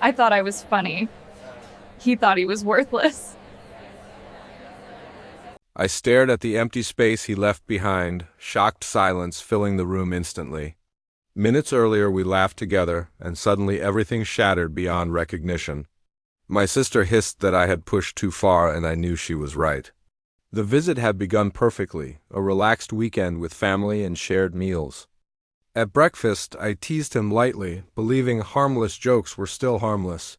I thought I was funny. He thought he was worthless. I stared at the empty space he left behind, shocked silence filling the room instantly. Minutes earlier we laughed together, and suddenly everything shattered beyond recognition. My sister hissed that I had pushed too far, and I knew she was right. The visit had begun perfectly, a relaxed weekend with family and shared meals. At breakfast, I teased him lightly, believing harmless jokes were still harmless.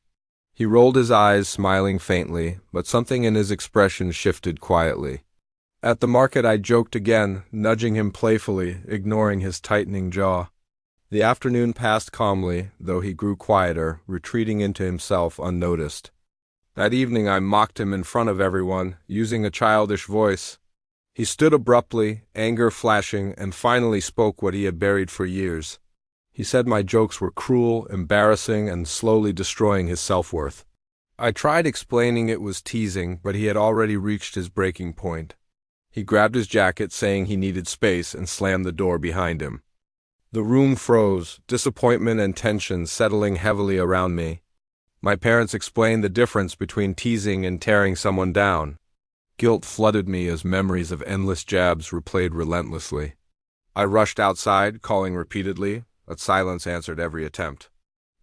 He rolled his eyes, smiling faintly, but something in his expression shifted quietly. At the market I joked again, nudging him playfully, ignoring his tightening jaw. The afternoon passed calmly, though he grew quieter, retreating into himself unnoticed. That evening I mocked him in front of everyone, using a childish voice. He stood abruptly, anger flashing, and finally spoke what he had buried for years. He said my jokes were cruel, embarrassing, and slowly destroying his self-worth. I tried explaining it was teasing, but he had already reached his breaking point. He grabbed his jacket, saying he needed space, and slammed the door behind him. The room froze, disappointment and tension settling heavily around me. My parents explained the difference between teasing and tearing someone down. Guilt flooded me as memories of endless jabs replayed relentlessly. I rushed outside, calling repeatedly, but silence answered every attempt.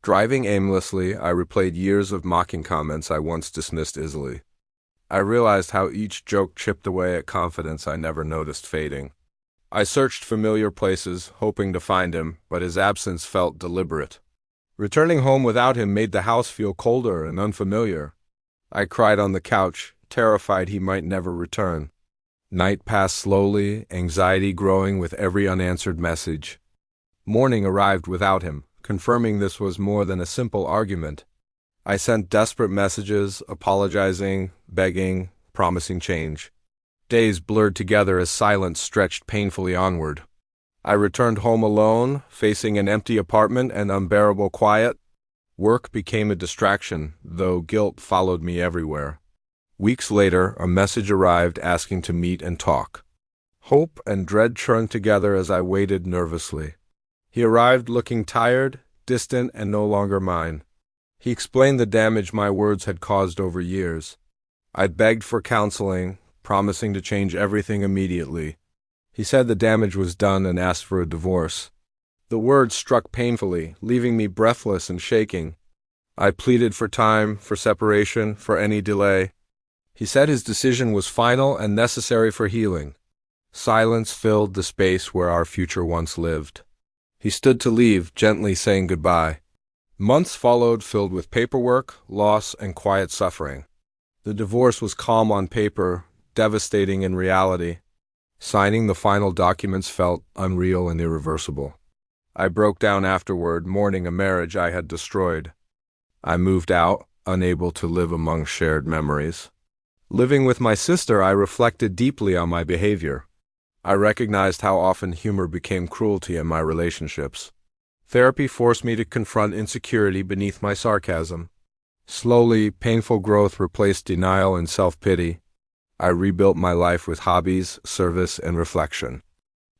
Driving aimlessly, I replayed years of mocking comments I once dismissed easily. I realized how each joke chipped away at confidence I never noticed fading. I searched familiar places, hoping to find him, but his absence felt deliberate. Returning home without him made the house feel colder and unfamiliar. I cried on the couch, terrified he might never return. Night passed slowly, anxiety growing with every unanswered message. Morning arrived without him, confirming this was more than a simple argument. I sent desperate messages, apologizing, begging, promising change. Days blurred together as silence stretched painfully onward. I returned home alone, facing an empty apartment and unbearable quiet. Work became a distraction, though guilt followed me everywhere. Weeks later, a message arrived asking to meet and talk. Hope and dread churned together as I waited nervously. He arrived looking tired, distant, and no longer mine. He explained the damage my words had caused over years. I begged for counseling, promising to change everything immediately. He said the damage was done and asked for a divorce. The words struck painfully, leaving me breathless and shaking. I pleaded for time, for separation, for any delay. He said his decision was final and necessary for healing. Silence filled the space where our future once lived. He stood to leave, gently saying goodbye. Months followed, filled with paperwork, loss, and quiet suffering. The divorce was calm on paper, devastating in reality. Signing the final documents felt unreal and irreversible. I broke down afterward, mourning a marriage I had destroyed. I moved out, unable to live among shared memories. Living with my sister, I reflected deeply on my behavior. I recognized how often humor became cruelty in my relationships. Therapy forced me to confront insecurity beneath my sarcasm. Slowly, painful growth replaced denial and self-pity. I rebuilt my life with hobbies, service, and reflection.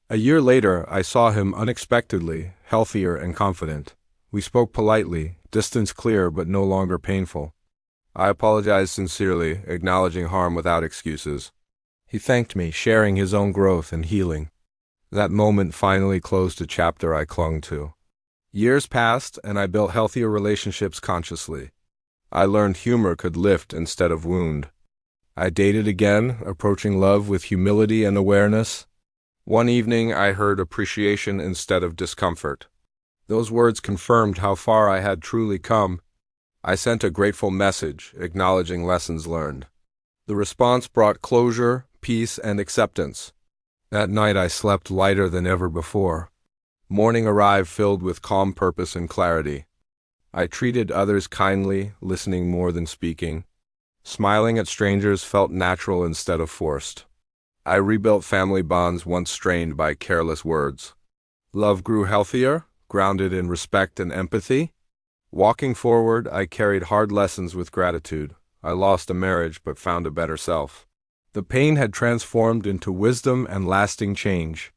A year later, I saw him unexpectedly, healthier and confident. We spoke politely, distance clear but no longer painful. I apologized sincerely, acknowledging harm without excuses. He thanked me, sharing his own growth and healing. That moment finally closed a chapter I clung to. Years passed, and I built healthier relationships consciously. I learned humor could lift instead of wound. I dated again, approaching love with humility and awareness. One evening, I heard appreciation instead of discomfort. Those words confirmed how far I had truly come. I sent a grateful message, acknowledging lessons learned. The response brought closure, peace, and acceptance. That night I slept lighter than ever before. Morning arrived filled with calm purpose and clarity. I treated others kindly, listening more than speaking. Smiling at strangers felt natural instead of forced. I rebuilt family bonds once strained by careless words. Love grew healthier, grounded in respect and empathy. Walking forward, I carried hard lessons with gratitude. I lost a marriage but found a better self. The pain had transformed into wisdom and lasting change.